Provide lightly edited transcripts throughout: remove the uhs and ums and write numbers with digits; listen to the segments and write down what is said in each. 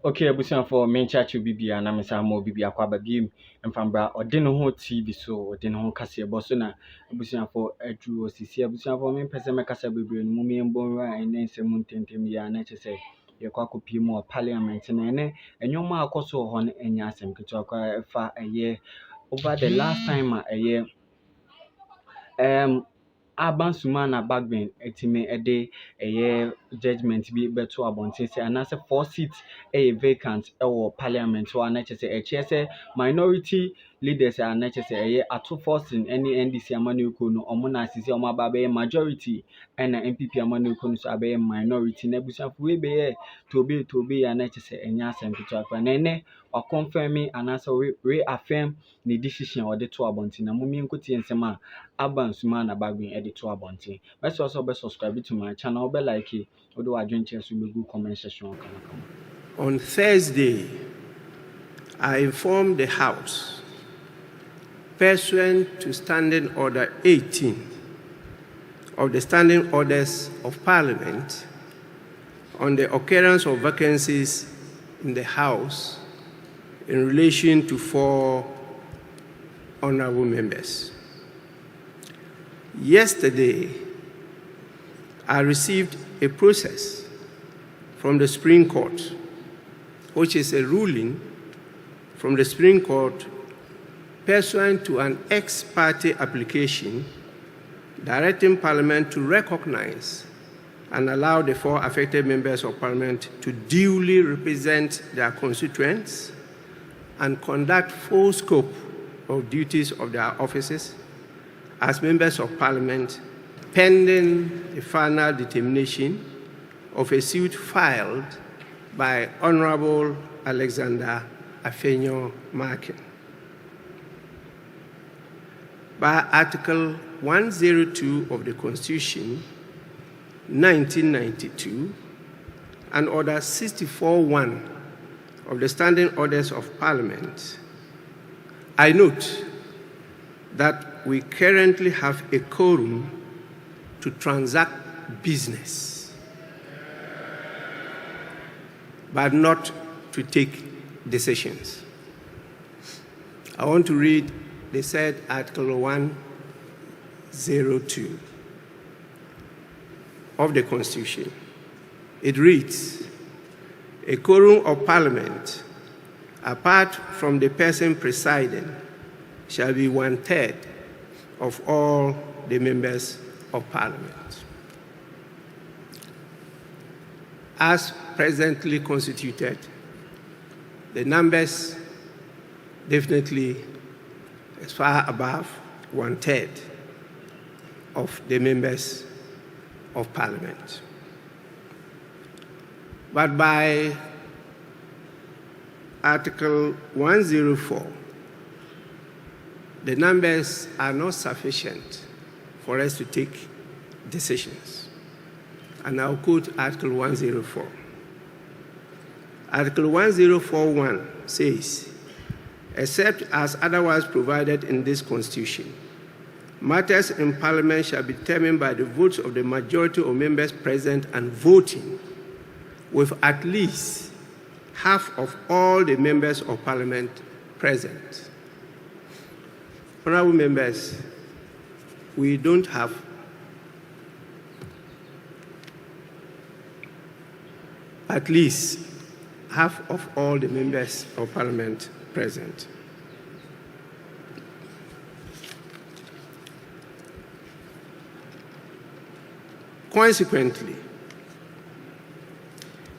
Okay, abusuafo for main church bibia na mesa mo bibia kwa babiem mfambra ode no ho TV so ode no ho kase ebo so na abusuafo adru osisi abusuafo men pese me kasa bebre no mu mbonra ene nsem ntentem ya na chese ye kwa kopie mu parliament na ene enyoma akoso ho no enya asem keto akwa fa eye over the last time eye Alban Bagbin etime ede judgment bi beto abonten say anase 4 seats vacant parliament so anachese minority leaders anachese ato forcing any NDC amanuko no omo na asisi omo aba majority na MPP amanuko no so abe minority na busanfo we be tobe anachese enya asem to akwa na ene o confirm anase reaffirm the decision or the to abonten na mumi nkotie nsema Alban Bagbin edit to abonten. Let's also be subscribe to my channel, be like it, although I join chess with good comment section. On Thursday, I informed the House, pursuant to Standing Order 18 of the Standing Orders of Parliament, on the occurrence of vacancies in the House in relation to 4 honorable members. Yesterday, I received a process from the Supreme Court, which is a ruling from the Supreme Court pursuant to an ex parte application directing Parliament to recognize and allow the 4 affected members of Parliament to duly represent their constituents and conduct full scope of duties of their offices as members of Parliament pending the final determination of a suit filed by Honorable Alexander Afenyo Markin. By Article 102 of the Constitution, 1992, and Order 64.1 of the Standing Orders of Parliament, I note that we currently have a quorum to transact business, but not to take decisions. I want to read the said Article 102 of the Constitution. It reads, a quorum of Parliament, apart from the person presiding, shall be 1/3 of all the members of Parliament. As presently constituted, the numbers definitely is far above 1/3 of the members of Parliament. But by Article 104, the numbers are not sufficient for us to take decisions. And I'll quote Article 104. Article 104.1 says, except as otherwise provided in this Constitution, matters in Parliament shall be determined by the votes of the majority of members present and voting, with at least half of all the members of Parliament present. Honorable members, we don't have at least half of all the members of Parliament present. Consequently,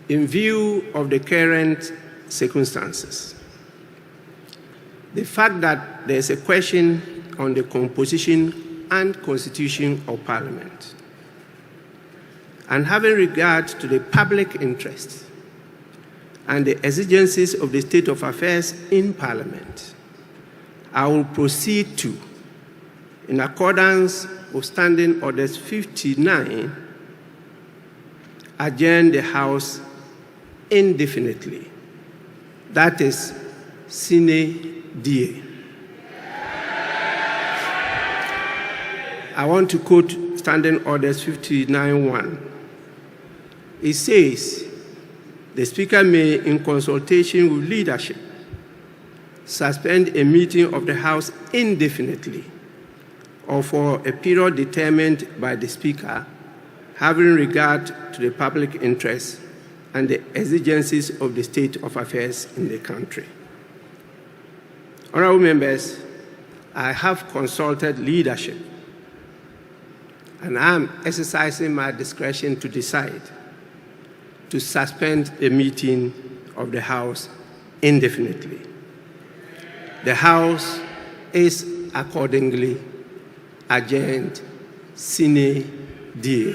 in view of the current circumstances, the fact that there is a question on the composition and constitution of Parliament, and having regard to the public interest and the exigencies of the state of affairs in Parliament, I will proceed to, in accordance with Standing Orders 59, adjourn the House indefinitely. That is, sine die. I want to quote Standing Orders 59.1. It says, the Speaker may, in consultation with leadership, suspend a meeting of the House indefinitely or for a period determined by the Speaker, having regard to the public interest and the exigencies of the state of affairs in the country. Honorable members, I have consulted leadership, and I am exercising my discretion to decide to suspend the meeting of the House indefinitely. The House is accordingly adjourned sine die.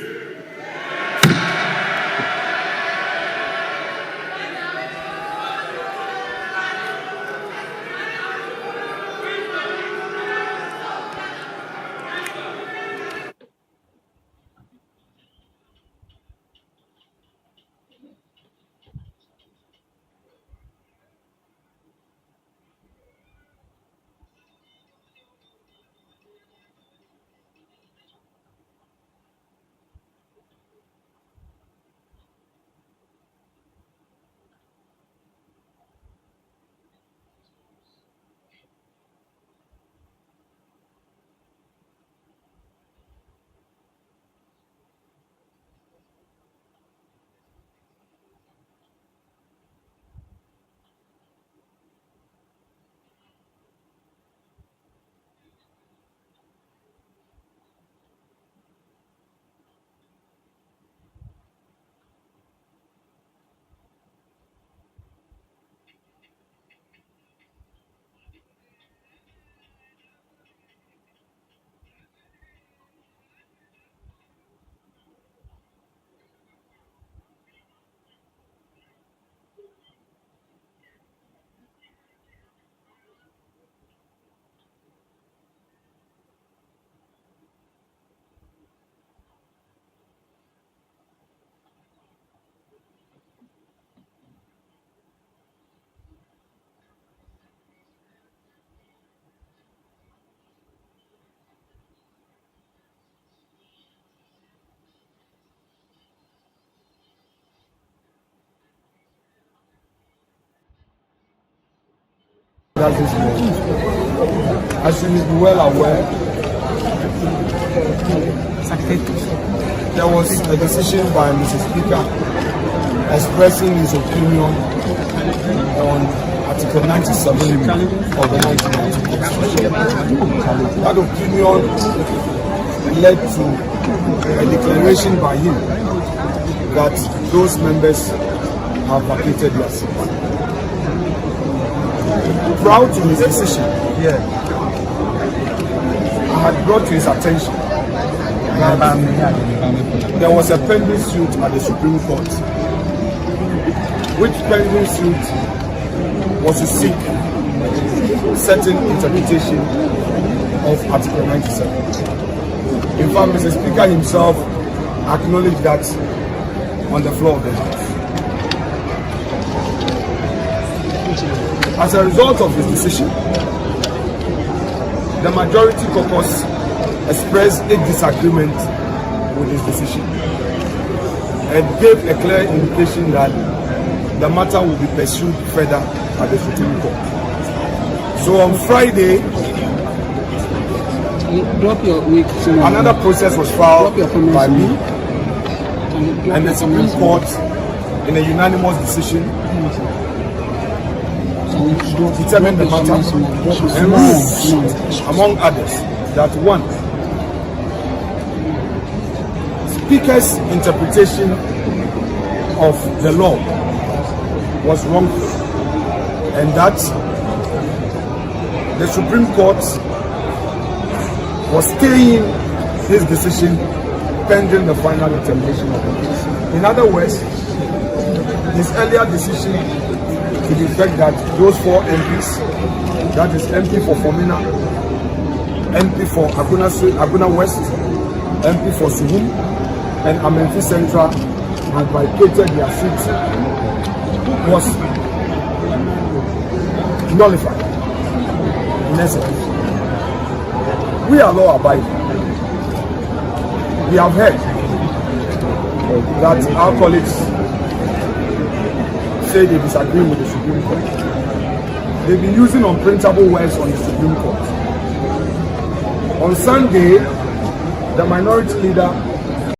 As you may be well aware, there was a decision by Mr. Speaker expressing his opinion on Article 97 of the 1990 Constitution. That opinion led to a declaration by him that those members have vacated their seats. Proud to his decision, I had brought to his attention that there was a pending suit at the Supreme Court, which pending suit was to seek certain interpretation of Article 97. In fact, Mr. Speaker himself acknowledged that on the floor of the House. As a result of his decision, the majority caucus expressed a disagreement with his decision and gave a clear indication that the matter will be pursued further at the Supreme Court. So on Friday, another process was filed by me and the Supreme Court in a unanimous decision determined the matter and ruled, among others, that one, Speaker's interpretation of the law was wrongful, and that the Supreme Court was staying his decision pending the final determination of the case. In other words, his earlier decision to the effect that those four MPs, that is MP for Fomina, MP for Aguna West, MP for Suhum, and Amenfi Central, had vacated their seats, was nullified. In essence, we are law abiding. We have heard that our colleagues say they disagree with the Supreme Court. They've been using unprintable words on the Supreme Court. On Sunday, the minority leader